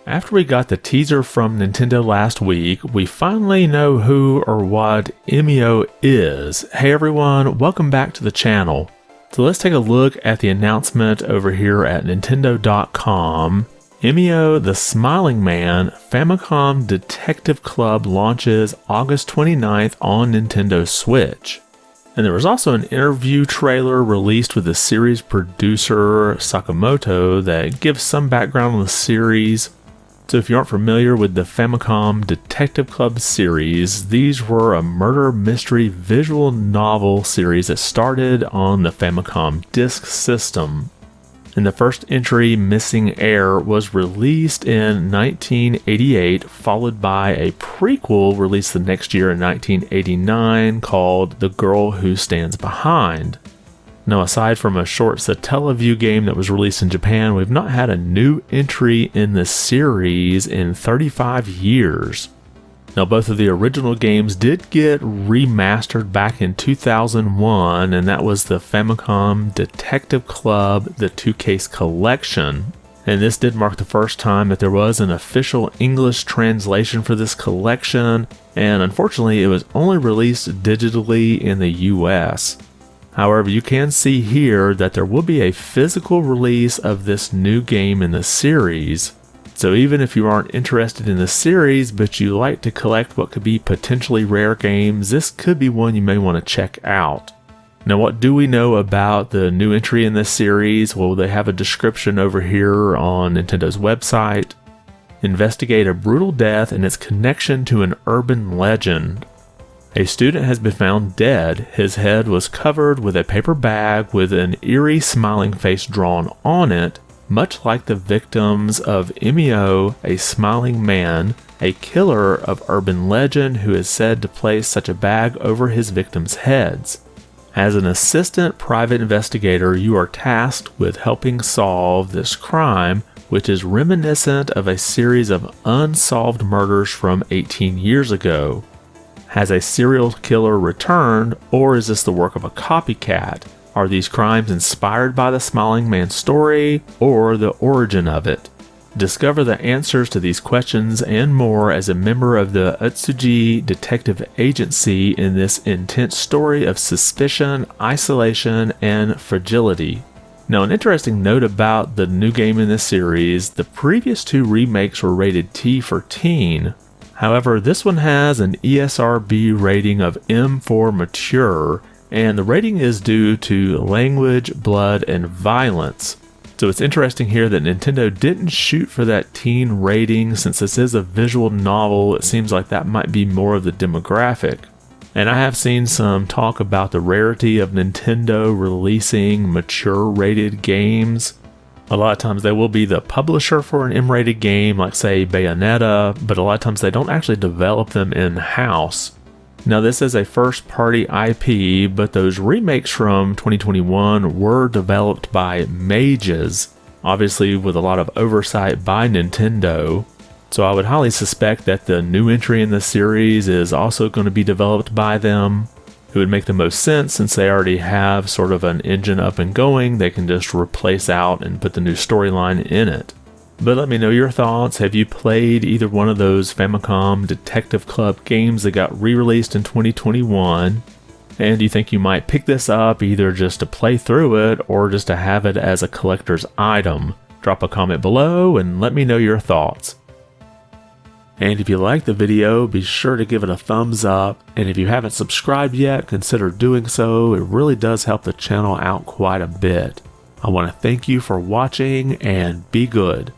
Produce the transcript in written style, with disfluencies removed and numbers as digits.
After we got the teaser from Nintendo last week, we finally know who or what Emio is. Hey everyone, welcome back to the channel. So let's take a look at the announcement over here at Nintendo.com. Emio the Smiling Man Famicom Detective Club launches August 29th on Nintendo Switch. And there was also an interview trailer released with the series producer Sakamoto that gives some background on the series. So if you aren't familiar with the Famicom Detective Club series, these were a murder mystery visual novel series that started on the Famicom disk system. And the first entry, Missing Heir, was released in 1988, followed by a prequel released the next year in 1989 called The Girl Who Stands Behind. Now, aside from a short Satellaview game that was released in Japan, we've not had a new entry in the series in 35 years. Now, both of the original games did get remastered back in 2001, and that was the Famicom Detective Club, the 2-case collection. And this did mark the first time that there was an official English translation for this collection, and unfortunately it was only released digitally in the US. However, you can see here that there will be a physical release of this new game in the series. So even if you aren't interested in the series, but you like to collect what could be potentially rare games, this could be one you may want to check out. Now, what do we know about the new entry in this series? Well, they have a description over here on Nintendo's website. Investigate a brutal death and its connection to an urban legend. A student has been found dead. His head was covered with a paper bag with an eerie smiling face drawn on it, much like the victims of Emio, a Smiling Man, a killer of urban legend who is said to place such a bag over his victims' heads. As an assistant private investigator, you are tasked with helping solve this crime, which is reminiscent of a series of unsolved murders from 18 years ago. Has a serial killer returned, or is this the work of a copycat? Are these crimes inspired by the Smiling Man story, or the origin of it? Discover the answers to these questions and more as a member of the Utsuji Detective Agency in this intense story of suspicion, isolation, and fragility. Now, an interesting note about the new game in this series, the previous two remakes were rated T for teen. However, this one has an ESRB rating of M for mature, and the rating is due to language, blood, and violence. So it's interesting here that Nintendo didn't shoot for that teen rating. Since this is a visual novel, it seems like that might be more of the demographic. And I have seen some talk about the rarity of Nintendo releasing mature rated games. A lot of times they will be the publisher for an M-rated game, like say Bayonetta, but a lot of times they don't actually develop them in-house. Now, this is a first-party IP, but those remakes from 2021 were developed by mages, obviously with a lot of oversight by Nintendo. So I would highly suspect that the new entry in the series is also going to be developed by them. It would make the most sense since they already have sort of an engine up and going. They can just replace out and put the new storyline in it. But let me know your thoughts. Have you played either one of those Famicom Detective Club games that got re-released in 2021? And do you think you might pick this up either just to play through it or just to have it as a collector's item? Drop a comment below and let me know your thoughts. And if you liked the video, be sure to give it a thumbs up. And if you haven't subscribed yet, consider doing so. It really does help the channel out quite a bit. I want to thank you for watching and be good.